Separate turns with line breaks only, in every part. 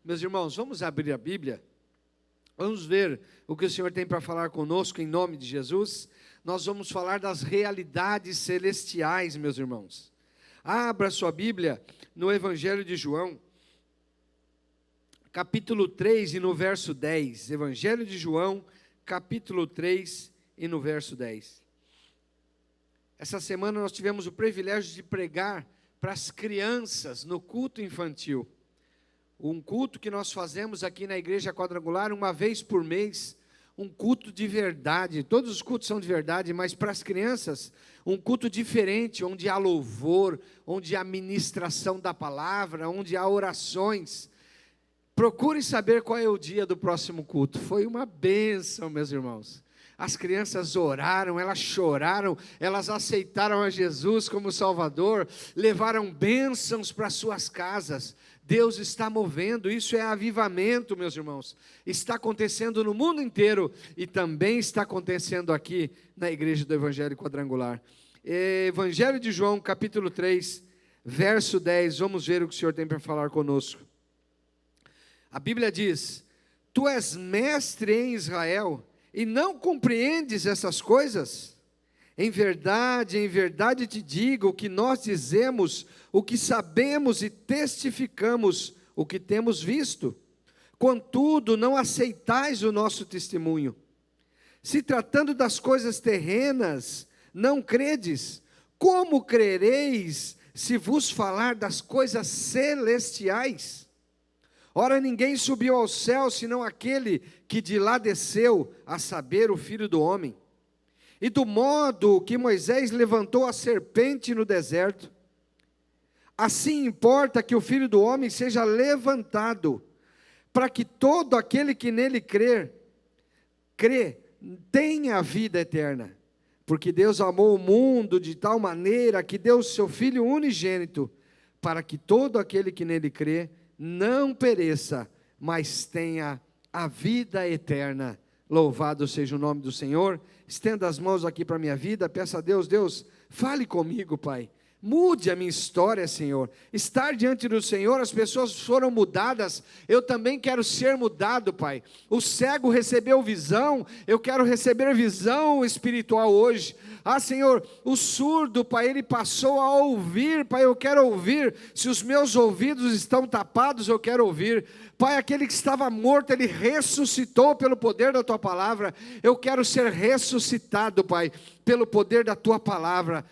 Meus irmãos, vamos abrir a Bíblia, vamos ver o que o Senhor tem para falar conosco em nome de Jesus. Nós vamos falar das realidades celestiais, meus irmãos. Abra sua Bíblia no Evangelho de João, capítulo 3 e no verso 10. Evangelho de João, capítulo 3 e no verso 10. Essa semana nós tivemos o privilégio de pregar para as crianças no culto infantil. Um culto que nós fazemos aqui na Igreja Quadrangular uma vez por mês, um culto de verdade. Todos os cultos são de verdade, mas para as crianças, um culto diferente, onde há louvor, onde há ministração da palavra, onde há orações. Procure saber qual é o dia do próximo culto. Foi uma bênção, meus irmãos. As crianças oraram, elas choraram, elas aceitaram a Jesus como Salvador, levaram bênçãos para suas casas. Deus está movendo, isso é avivamento, meus irmãos. Está acontecendo no mundo inteiro e também está acontecendo aqui na Igreja do Evangelho Quadrangular. Evangelho de João, capítulo 3, verso 10, vamos ver o que o Senhor tem para falar conosco. A Bíblia diz: Tu és mestre em Israel e não compreendes essas coisas? Em verdade te digo que nós dizemos o que sabemos e testificamos o que temos visto. Contudo, não aceitais o nosso testemunho. Se tratando das coisas terrenas, não credes, como crereis se vos falar das coisas celestiais? Ora, ninguém subiu ao céu, senão aquele que de lá desceu, a saber, o Filho do Homem. E do modo que Moisés levantou a serpente no deserto, assim importa que o Filho do Homem seja levantado, para que todo aquele que nele crê, tenha a vida eterna. Porque Deus amou o mundo de tal maneira que deu o seu Filho unigênito, para que todo aquele que nele crê não pereça, mas tenha a vida eterna. Louvado seja o nome do Senhor. Estenda as mãos aqui para a minha vida, peça a Deus: Deus, fale comigo, Pai. Mude a minha história, Senhor. Estar diante do Senhor, as pessoas foram mudadas, eu também quero ser mudado, Pai. O cego recebeu visão, eu quero receber visão espiritual hoje. Ah, Senhor, o surdo, Pai, ele passou a ouvir, Pai, eu quero ouvir. Se os meus ouvidos estão tapados, eu quero ouvir. Pai, aquele que estava morto, ele ressuscitou pelo poder da Tua palavra. Eu quero ser ressuscitado, Pai, pelo poder da Tua palavra.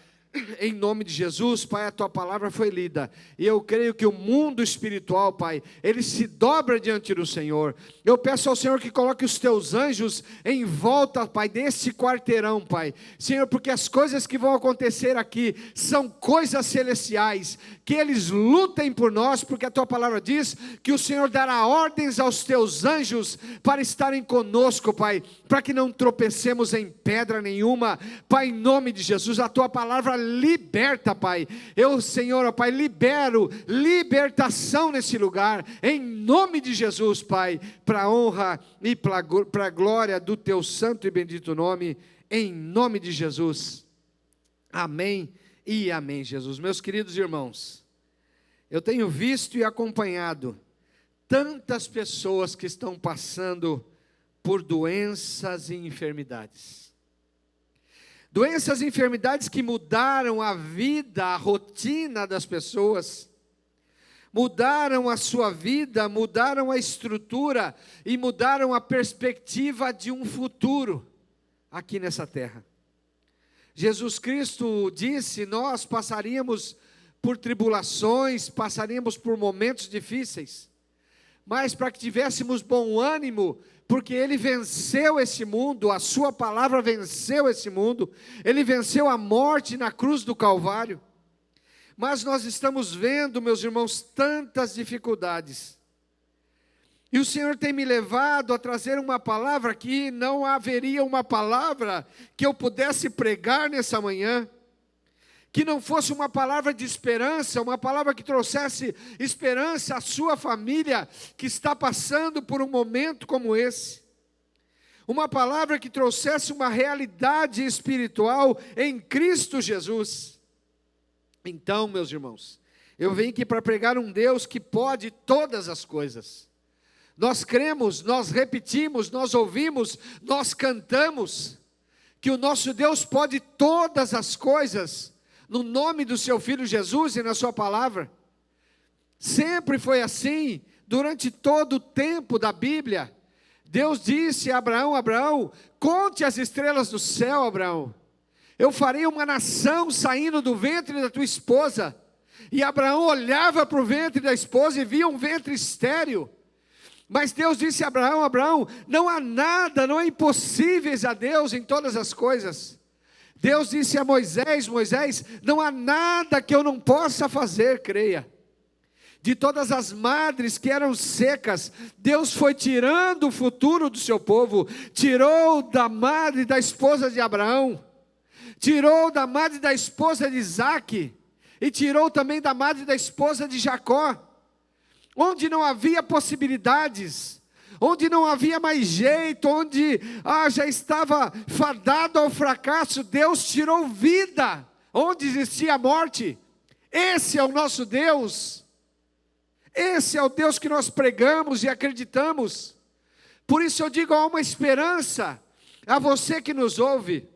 Em nome de Jesus, Pai, a Tua palavra foi lida, e eu creio que o mundo espiritual, Pai, ele se dobra diante do Senhor. Eu peço ao Senhor que coloque os Teus anjos em volta, Pai, desse quarteirão, Pai, Senhor, porque as coisas que vão acontecer aqui são coisas celestiais, que eles lutem por nós, porque a Tua palavra diz que o Senhor dará ordens aos Teus anjos para estarem conosco, Pai, para que não tropecemos em pedra nenhuma. Pai, em nome de Jesus, a Tua palavra liberta, Pai. Eu, Senhor, ó Pai, libero libertação nesse lugar, em nome de Jesus, Pai, para a honra e para a glória do Teu santo e bendito nome, em nome de Jesus. Amém e amém, Jesus. Meus queridos irmãos, eu tenho visto e acompanhado tantas pessoas que estão passando por doenças e enfermidades. Doenças e enfermidades que mudaram a vida, a rotina das pessoas, mudaram a sua vida, mudaram a estrutura e mudaram a perspectiva de um futuro aqui nessa terra. Jesus Cristo disse: nós passaríamos por tribulações, passaríamos por momentos difíceis, mas para que tivéssemos bom ânimo, porque Ele venceu esse mundo, a Sua palavra venceu esse mundo, Ele venceu a morte na cruz do Calvário. Mas nós estamos vendo, meus irmãos, tantas dificuldades, e o Senhor tem me levado a trazer uma palavra que não haveria uma palavra que eu pudesse pregar nessa manhã, que não fosse uma palavra de esperança, uma palavra que trouxesse esperança à sua família, que está passando por um momento como esse. Uma palavra que trouxesse uma realidade espiritual em Cristo Jesus. Então, meus irmãos, eu venho aqui para pregar um Deus que pode todas as coisas. Nós cremos, nós repetimos, nós ouvimos, nós cantamos, que o nosso Deus pode todas as coisas, no nome do seu Filho Jesus e na sua palavra. Sempre foi assim, durante todo o tempo da Bíblia. Deus disse a Abraão: Abraão, conte as estrelas do céu, Abraão. Eu farei uma nação saindo do ventre da tua esposa. E Abraão olhava para o ventre da esposa e via um ventre estéril. Mas Deus disse a Abraão: Abraão, não há nada, não é impossíveis a Deus em todas as coisas. Deus disse a Moisés: Moisés, não há nada que eu não possa fazer, creia. De todas as madres que eram secas, Deus foi tirando o futuro do seu povo. Tirou da madre da esposa de Abraão, tirou da madre da esposa de Isaque, e tirou também da madre da esposa de Jacó. Onde não havia possibilidades, onde não havia mais jeito, onde já estava fadado ao fracasso, Deus tirou vida, onde existia morte. Esse é o nosso Deus, esse é o Deus que nós pregamos e acreditamos. Por isso eu digo, há uma esperança a você que nos ouve.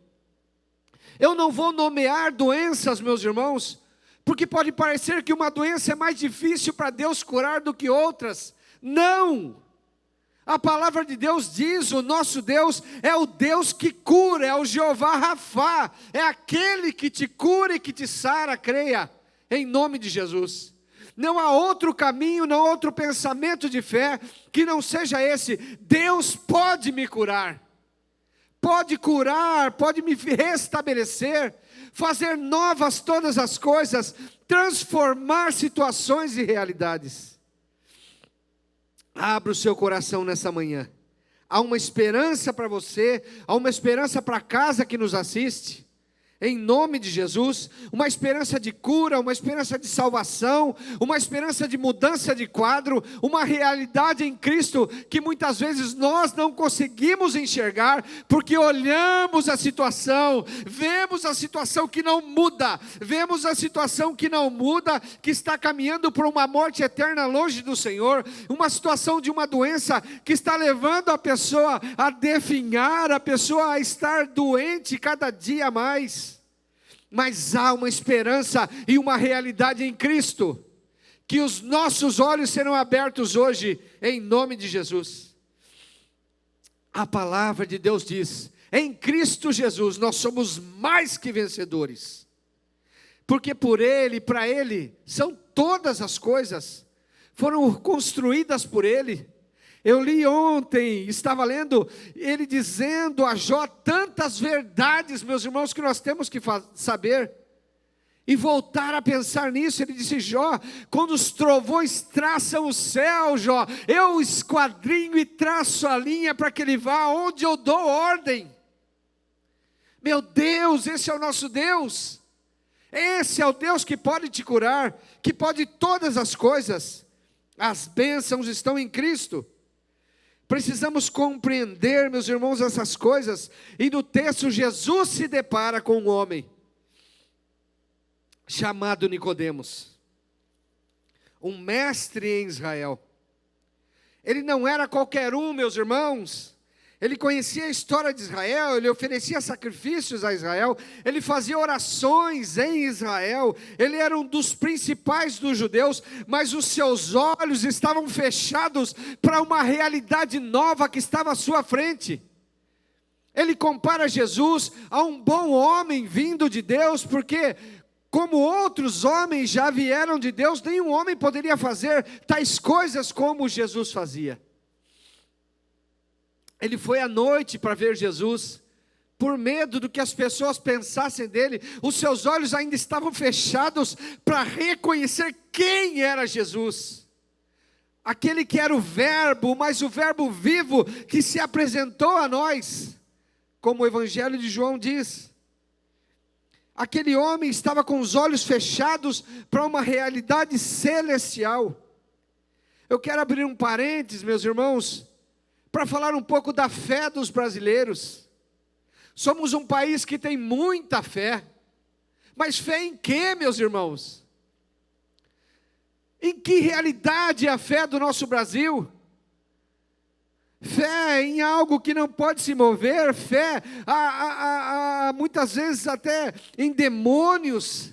Eu não vou nomear doenças, meus irmãos, porque pode parecer que uma doença é mais difícil para Deus curar do que outras. Não! A palavra de Deus diz, o nosso Deus é o Deus que cura, é o Jeová Rafá, é aquele que te cura e que te sara, creia, em nome de Jesus. Não há outro caminho, não há outro pensamento de fé que não seja esse: Deus pode me curar, pode me restabelecer, fazer novas todas as coisas, transformar situações e realidades. Abra o seu coração nessa manhã. Há uma esperança para você, há uma esperança para a casa que nos assiste. Em nome de Jesus, uma esperança de cura, uma esperança de salvação, uma esperança de mudança de quadro, uma realidade em Cristo que muitas vezes nós não conseguimos enxergar, porque olhamos a situação, vemos a situação que não muda, que está caminhando para uma morte eterna longe do Senhor, uma situação de uma doença que está levando a pessoa a definhar, a pessoa a estar doente cada dia mais. Mas há uma esperança e uma realidade em Cristo, que os nossos olhos serão abertos hoje, em nome de Jesus. A palavra de Deus diz: em Cristo Jesus nós somos mais que vencedores, porque por Ele, para Ele, são todas as coisas, foram construídas por Ele. Eu li ontem, estava lendo, ele dizendo a Jó tantas verdades, meus irmãos, que nós temos que saber, e voltar a pensar nisso. Ele disse: Jó, quando os trovões traçam o céu, Jó, eu esquadrinho e traço a linha para que ele vá onde eu dou ordem. Meu Deus, esse é o nosso Deus, esse é o Deus que pode te curar, que pode todas as coisas. As bênçãos estão em Cristo. Precisamos compreender, meus irmãos, essas coisas. E no texto, Jesus se depara com um homem chamado Nicodemos, um mestre em Israel. Ele não era qualquer um, meus irmãos. Ele conhecia a história de Israel, ele oferecia sacrifícios a Israel, ele fazia orações em Israel, ele era um dos principais dos judeus, mas os seus olhos estavam fechados para uma realidade nova que estava à sua frente. Ele compara Jesus a um bom homem vindo de Deus, porque como outros homens já vieram de Deus, nenhum homem poderia fazer tais coisas como Jesus fazia. Ele foi à noite para ver Jesus, por medo do que as pessoas pensassem dele. Os seus olhos ainda estavam fechados para reconhecer quem era Jesus. Aquele que era o verbo, mas o verbo vivo que se apresentou a nós, como o Evangelho de João diz. Aquele homem estava com os olhos fechados para uma realidade celestial. Eu quero abrir um parênteses, meus irmãos, para falar um pouco da fé dos brasileiros. Somos um país que tem muita fé, mas fé em quê, meus irmãos? Em que realidade é a fé do nosso Brasil? Fé em algo que não pode se mover, fé muitas vezes até em demônios,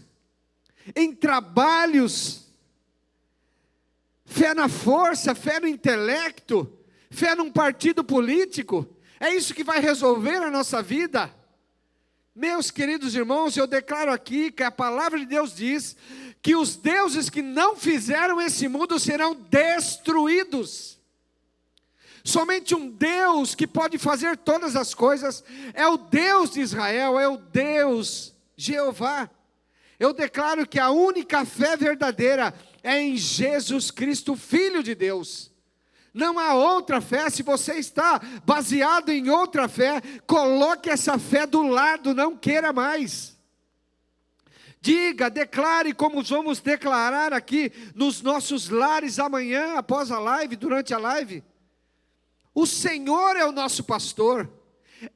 em trabalhos, fé na força, fé no intelecto, fé num partido político. É isso que vai resolver a nossa vida. Meus queridos irmãos, eu declaro aqui que a palavra de Deus diz que os deuses que não fizeram esse mundo serão destruídos. Somente um Deus que pode fazer todas as coisas é o Deus de Israel, é o Deus Jeová. Eu declaro que a única fé verdadeira é em Jesus Cristo, Filho de Deus. Não há outra fé. Se você está baseado em outra fé, coloque essa fé do lado, não queira mais. Diga, declare, como vamos declarar aqui nos nossos lares amanhã, após a live, durante a live. O Senhor é o nosso pastor,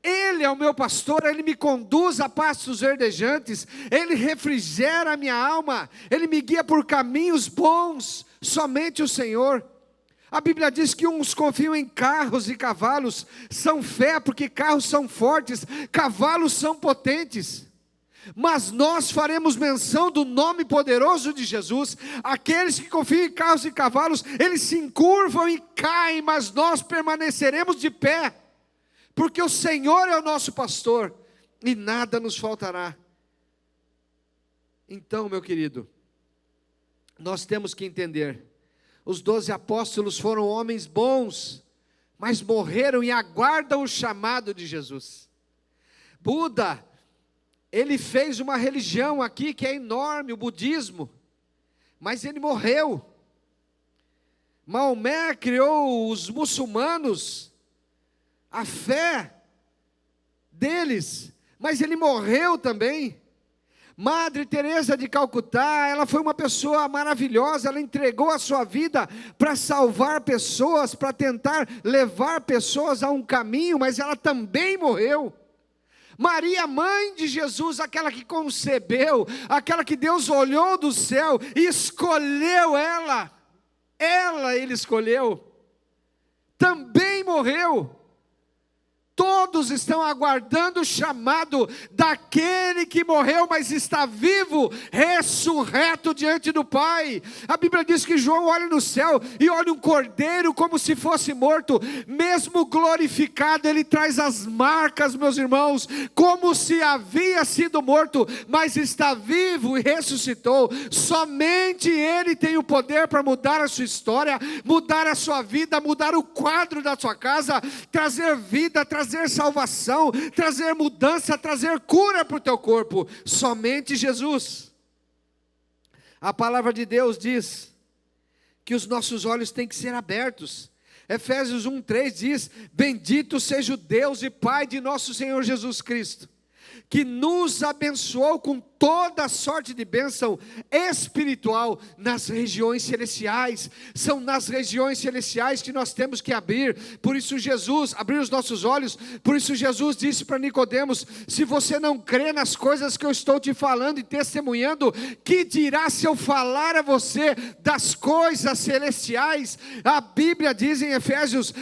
Ele é o meu pastor, Ele me conduz a pastos verdejantes, Ele refrigera a minha alma, Ele me guia por caminhos bons, somente o Senhor. A Bíblia diz que uns confiam em carros e cavalos, são fé porque carros são fortes, cavalos são potentes. Mas nós faremos menção do nome poderoso de Jesus. Aqueles que confiam em carros e cavalos, eles se encurvam e caem, mas nós permaneceremos de pé, porque o Senhor é o nosso pastor, e nada nos faltará. Então, meu querido, nós temos que entender, os 12 apóstolos foram homens bons, mas morreram e aguardam o chamado de Jesus. Buda, ele fez uma religião aqui que é enorme, o budismo, mas ele morreu. Maomé criou os muçulmanos, a fé deles, mas ele morreu também. Madre Teresa de Calcutá, ela foi uma pessoa maravilhosa, ela entregou a sua vida para salvar pessoas, para tentar levar pessoas a um caminho, mas ela também morreu. Maria, mãe de Jesus, aquela que concebeu, aquela que Deus olhou do céu e escolheu ela, Ele escolheu, também morreu. Todos estão aguardando o chamado daquele que morreu, mas está vivo, ressurreto diante do Pai. A Bíblia diz que João olha no céu e olha um cordeiro como se fosse morto, mesmo glorificado, ele traz as marcas, meus irmãos, como se havia sido morto, mas está vivo e ressuscitou. Somente Ele tem o poder para mudar a sua história, mudar a sua vida, mudar o quadro da sua casa, trazer vida, trazer salvação, trazer mudança, trazer cura para o teu corpo. Somente Jesus. A palavra de Deus diz que os nossos olhos têm que ser abertos. Efésios 1:3 diz: bendito seja o Deus e Pai de nosso Senhor Jesus Cristo, que nos abençoou com toda sorte de bênção espiritual nas regiões celestiais. São nas regiões celestiais que nós temos que abrir. Por isso Jesus, abrir os nossos olhos. Por isso Jesus disse para Nicodemos: se você não crê nas coisas que eu estou te falando e testemunhando, que dirá se eu falar a você das coisas celestiais? A Bíblia diz em Efésios: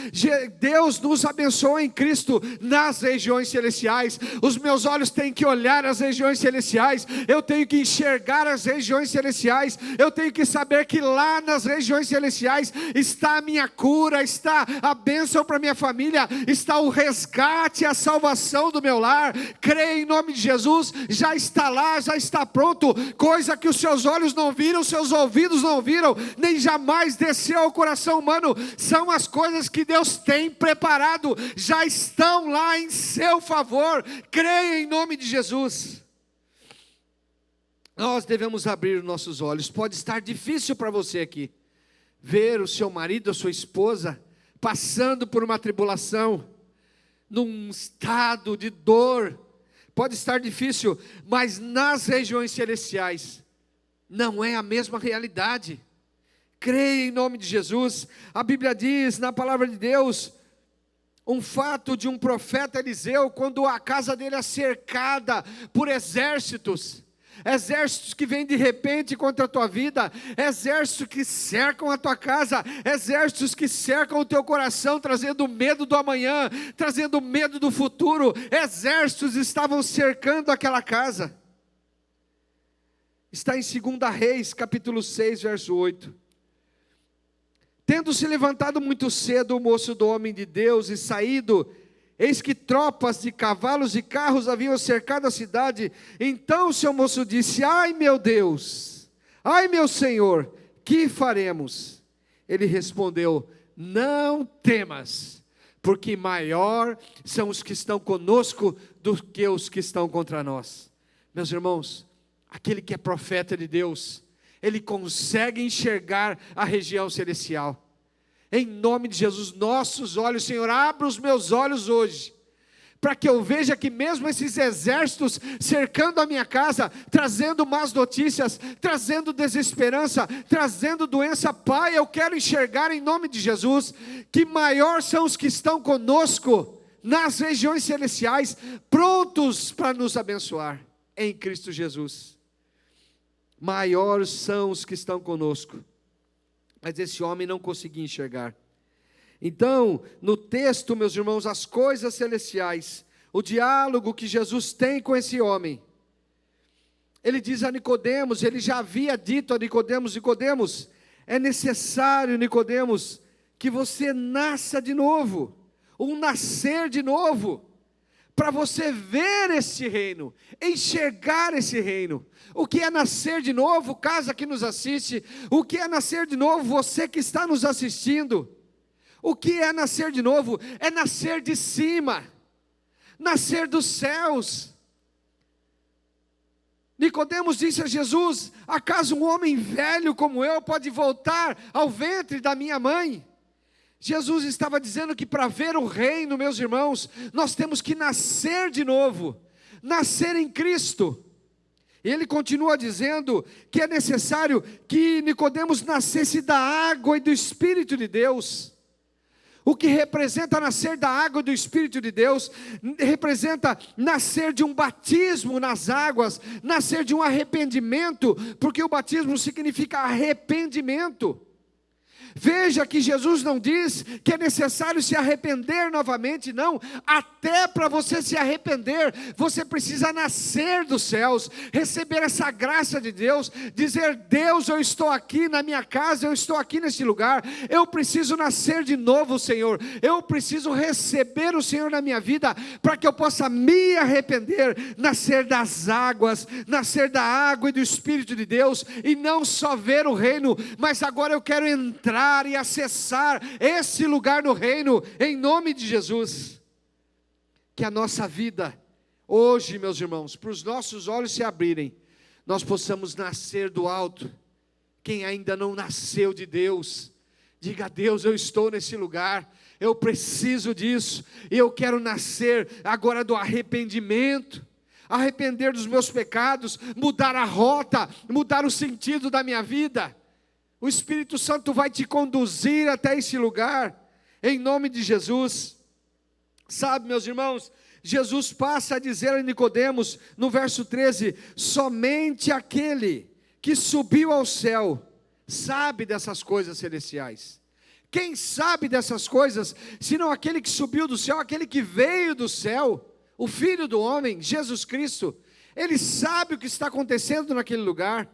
Deus nos abençoou em Cristo nas regiões celestiais. Os meus olhos têm que olhar as regiões celestiais, eu tenho que enxergar as regiões celestiais, eu tenho que saber que lá nas regiões celestiais está a minha cura, está a bênção para minha família, está o resgate, a salvação do meu lar. Creia em nome de Jesus, já está lá, já está pronto, coisa que os seus olhos não viram, seus ouvidos não viram, nem jamais desceu ao coração humano, são as coisas que Deus tem preparado, já estão lá em seu favor. Creia em nome de Jesus. Nós devemos abrir nossos olhos. Pode estar difícil para você aqui ver o seu marido, a sua esposa passando por uma tribulação, num estado de dor. Pode estar difícil, mas nas regiões celestiais não é a mesma realidade. Creia em nome de Jesus. A Bíblia diz na palavra de Deus um fato de um profeta Eliseu, quando a casa dele é cercada por exércitos. exércitos que vêm de repente contra a tua vida, exércitos que cercam a tua casa, exércitos que cercam o teu coração, trazendo medo do amanhã, trazendo medo do futuro. Exércitos estavam cercando aquela casa. Está em 2 Reis, capítulo 6, verso 8. Tendo se levantado muito cedo o moço do homem de Deus e saído, eis que tropas de cavalos e carros haviam cercado a cidade. Então o seu moço disse: ai meu Deus, ai meu Senhor, que faremos? Ele respondeu: não temas, porque maior são os que estão conosco do que os que estão contra nós. Meus irmãos, aquele que é profeta de Deus, ele consegue enxergar a região celestial. Em nome de Jesus, nossos olhos, Senhor, abra os meus olhos hoje, para que eu veja que mesmo esses exércitos cercando a minha casa, trazendo más notícias, trazendo desesperança, trazendo doença, Pai, eu quero enxergar em nome de Jesus, que maior são os que estão conosco, nas regiões celestiais, prontos para nos abençoar, em Cristo Jesus. Maiores são os que estão conosco. Mas esse homem não conseguia enxergar. Então, no texto, meus irmãos, as coisas celestiais, o diálogo que Jesus tem com esse homem, ele diz a Nicodemos, ele já havia dito a Nicodemos: Nicodemos, é necessário, Nicodemos, que você nasça de novo, um nascer de novo, para você ver esse reino, enxergar esse reino. O que é nascer de novo, casa que nos assiste? O que é nascer de novo, você que está nos assistindo? O que é nascer de novo? É nascer de cima, nascer dos céus. Nicodemos disse a Jesus: acaso um homem velho como eu pode voltar ao ventre da minha mãe? Jesus estava dizendo que para ver o reino, meus irmãos, nós temos que nascer de novo, nascer em Cristo. E ele continua dizendo que é necessário que Nicodemos nascesse da água e do Espírito de Deus. O que representa nascer da água e do Espírito de Deus, representa nascer de um batismo nas águas, nascer de um arrependimento, porque o batismo significa arrependimento. Veja que Jesus não diz que é necessário se arrepender novamente, não. Até para você se arrepender, você precisa nascer dos céus, receber essa graça de Deus, dizer: Deus, eu estou aqui na minha casa, eu estou aqui neste lugar, eu preciso nascer de novo, Senhor, eu preciso receber o Senhor na minha vida, para que eu possa me arrepender, nascer das águas, nascer da água e do Espírito de Deus, e não só ver o reino, mas agora eu quero entrar e acessar esse lugar no reino, em nome de Jesus. Que a nossa vida, hoje, meus irmãos, para os nossos olhos se abrirem, nós possamos nascer do alto. Quem ainda não nasceu de Deus, diga: a Deus, eu estou nesse lugar, eu preciso disso, e eu quero nascer agora do arrependimento, arrepender dos meus pecados, mudar a rota, mudar o sentido da minha vida. O Espírito Santo vai te conduzir até esse lugar, em nome de Jesus. Sabe, meus irmãos, Jesus passa a dizer a Nicodemos, no verso 13, somente aquele que subiu ao céu, sabe dessas coisas celestiais. Quem sabe dessas coisas, senão aquele que subiu do céu, aquele que veio do céu, o Filho do homem, Jesus Cristo. Ele sabe o que está acontecendo naquele lugar.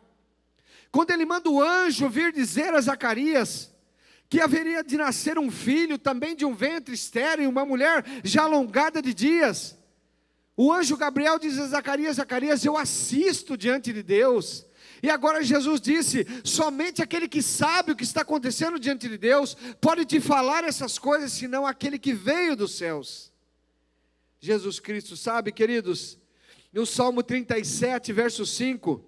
Quando ele manda o anjo vir dizer a Zacarias que haveria de nascer um filho, também de um ventre estéril, uma mulher já alongada de dias, o anjo Gabriel diz a Zacarias: Zacarias, eu assisto diante de Deus. E agora Jesus disse: somente aquele que sabe o que está acontecendo diante de Deus pode te falar essas coisas, senão aquele que veio dos céus. Jesus Cristo sabe, queridos. No Salmo 37, verso 5,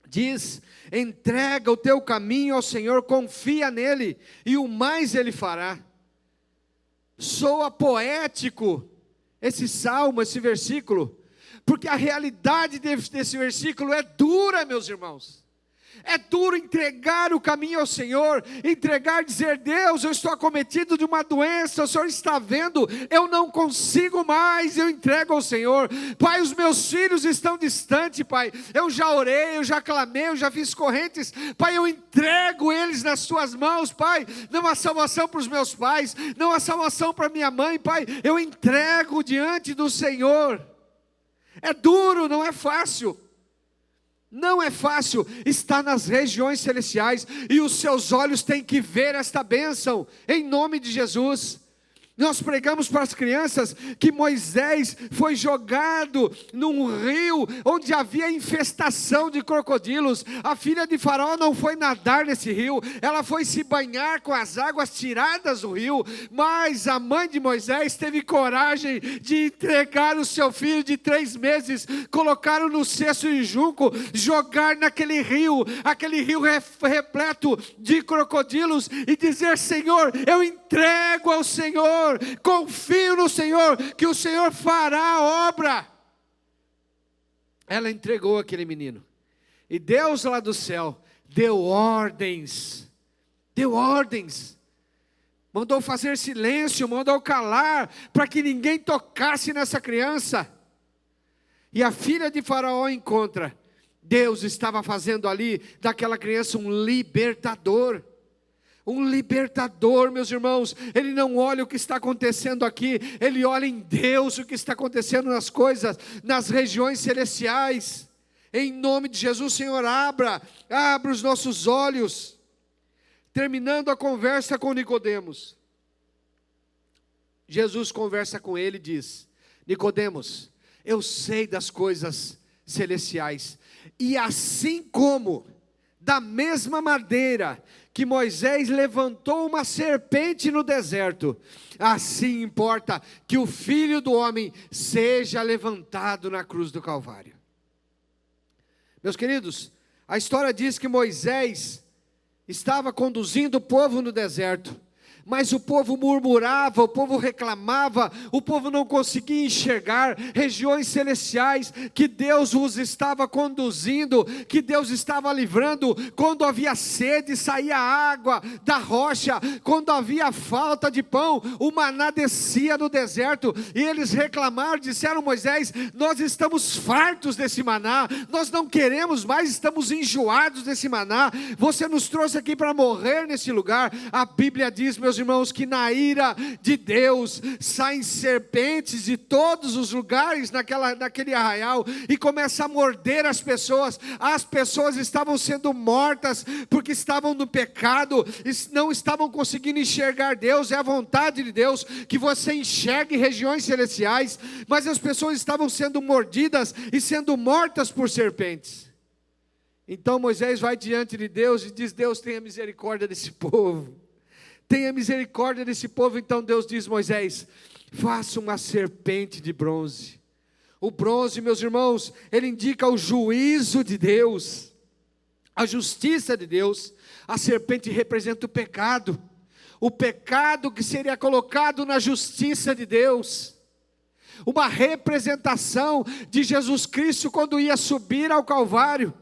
diz: entrega o teu caminho ao Senhor, confia nele, e o mais ele fará. Soa poético esse salmo, esse versículo, porque a realidade desse versículo é dura, meus irmãos. É duro entregar o caminho ao Senhor, entregar, dizer: Deus, eu estou acometido de uma doença, o Senhor está vendo, eu não consigo mais, eu entrego ao Senhor. Pai, os meus filhos estão distantes, Pai, eu já orei, eu já clamei, eu já fiz correntes, Pai, eu entrego eles nas Tuas mãos, Pai. Não há salvação para os meus pais, não há salvação para minha mãe, Pai, eu entrego diante do Senhor. É duro, não é fácil. Não é fácil estar nas regiões celestiais, e os seus olhos têm que ver esta bênção, em nome de Jesus. Nós pregamos para as crianças que Moisés foi jogado num rio onde havia infestação de crocodilos. A filha de Faraó não foi nadar nesse rio, ela foi se banhar com as águas tiradas do rio, mas a mãe de Moisés teve coragem de entregar o seu filho de 3 meses, colocar-o no cesto de junco, jogar naquele rio, aquele rio repleto de crocodilos, e dizer: Senhor, eu entrego ao Senhor, confio no Senhor, que o Senhor fará a obra. Ela entregou aquele menino, e Deus lá do céu deu ordens, mandou fazer silêncio, mandou calar, para que ninguém tocasse nessa criança. E a filha de Faraó encontra, Deus estava fazendo ali daquela criança um libertador. Um libertador, meus irmãos. Ele não olha o que está acontecendo aqui, ele olha em Deus o que está acontecendo nas coisas, nas regiões celestiais. Em nome de Jesus, Senhor, abra os nossos olhos. Terminando a conversa com Nicodemos, Jesus conversa com ele e diz: Nicodemos, eu sei das coisas celestiais, e assim como da mesma maneira que Moisés levantou uma serpente no deserto, assim importa que o Filho do Homem seja levantado na cruz do Calvário. Meus queridos, a história diz que Moisés estava conduzindo o povo no deserto, mas o povo murmurava, o povo reclamava, o povo não conseguia enxergar regiões celestiais que Deus os estava conduzindo, que Deus estava livrando. Quando havia sede, saía água da rocha; quando havia falta de pão, o maná descia do deserto, e eles reclamaram, disseram: Moisés, nós estamos fartos desse maná, nós não queremos mais, estamos enjoados desse maná, você nos trouxe aqui para morrer nesse lugar. A Bíblia diz, meus irmãos, que na ira de Deus saem serpentes de todos os lugares naquele arraial, e começa a morder as pessoas. As pessoas estavam sendo mortas porque estavam no pecado, não estavam conseguindo enxergar Deus. É a vontade de Deus que você enxergue regiões celestiais, mas as pessoas estavam sendo mordidas e sendo mortas por serpentes. Então Moisés vai diante de Deus e diz: Deus, tenha misericórdia desse povo, tenha misericórdia desse povo. Então Deus diz: Moisés, faça uma serpente de bronze. O bronze, meus irmãos, ele indica o juízo de Deus, a justiça de Deus. A serpente representa o pecado que seria colocado na justiça de Deus. Uma representação de Jesus Cristo quando ia subir ao Calvário.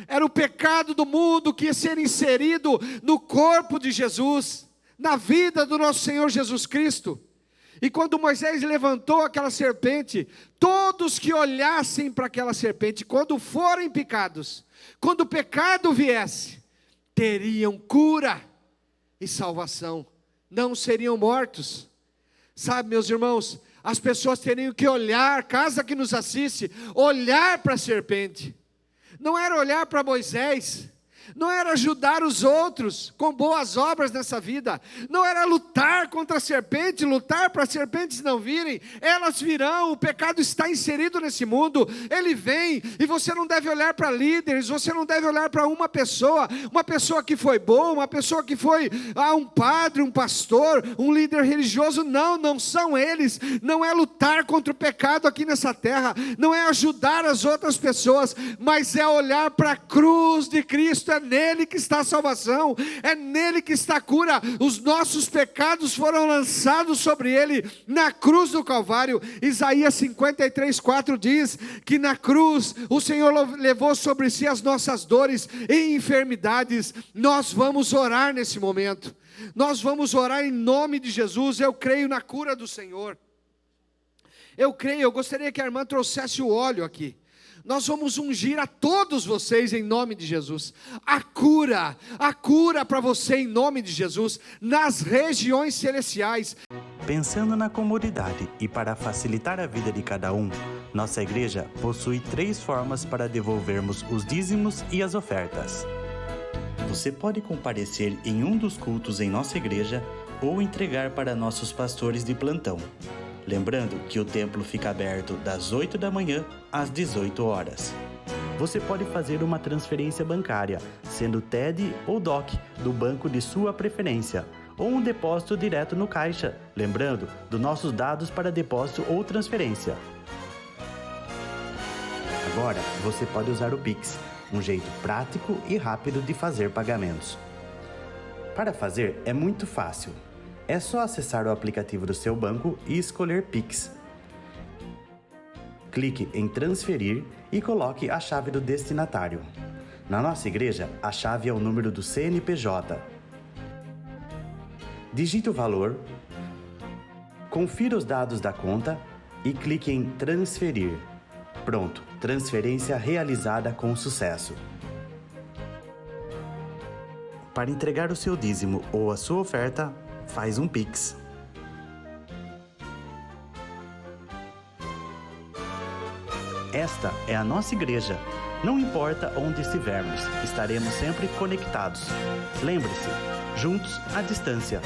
Era o pecado do mundo que ia ser inserido no corpo de Jesus, na vida do nosso Senhor Jesus Cristo. E quando Moisés levantou aquela serpente, todos que olhassem para aquela serpente, quando forem picados, quando o pecado viesse, teriam cura e salvação, não seriam mortos. Sabe, meus irmãos, as pessoas teriam que olhar, casa que nos assiste, olhar para a serpente. Não era olhar para Moisés, não era ajudar os outros com boas obras nessa vida, não era lutar contra a serpente, lutar para as serpentes não virem. Elas virão, o pecado está inserido nesse mundo, ele vem, e você não deve olhar para líderes, você não deve olhar para uma pessoa que foi boa, uma pessoa que foi um padre, um pastor, um líder religioso. Não são eles. Não é lutar contra o pecado aqui nessa terra, não é ajudar as outras pessoas, mas é olhar para a cruz de Cristo, é é nele que está a salvação, é nele que está a cura. Os nossos pecados foram lançados sobre ele na cruz do Calvário. Isaías 53:4 diz que na cruz o Senhor levou sobre si as nossas dores e enfermidades. Nós vamos orar nesse momento, nós vamos orar em nome de Jesus. Eu creio na cura do Senhor, eu creio. Eu gostaria que a irmã trouxesse o óleo aqui. Nós vamos ungir a todos vocês em nome de Jesus, a cura para você em nome de Jesus, nas regiões celestiais.
Pensando na comunidade e para facilitar a vida de cada um, nossa igreja possui 3 formas para devolvermos os dízimos e as ofertas. Você pode comparecer em um dos cultos em nossa igreja ou entregar para nossos pastores de plantão. Lembrando que o templo fica aberto das 8 da manhã às 18 horas. Você pode fazer uma transferência bancária, sendo TED ou DOC, do banco de sua preferência, ou um depósito direto no caixa, lembrando dos nossos dados para depósito ou transferência. Agora, você pode usar o Pix, um jeito prático e rápido de fazer pagamentos. Para fazer é muito fácil. É só acessar o aplicativo do seu banco e escolher Pix. Clique em transferir e coloque a chave do destinatário. Na nossa igreja, a chave é o número do CNPJ. Digite o valor, confira os dados da conta e clique em transferir. Pronto, transferência realizada com sucesso. Para entregar o seu dízimo ou a sua oferta, faz um Pix. Esta é a nossa igreja. Não importa onde estivermos, estaremos sempre conectados. Lembre-se, juntos à distância.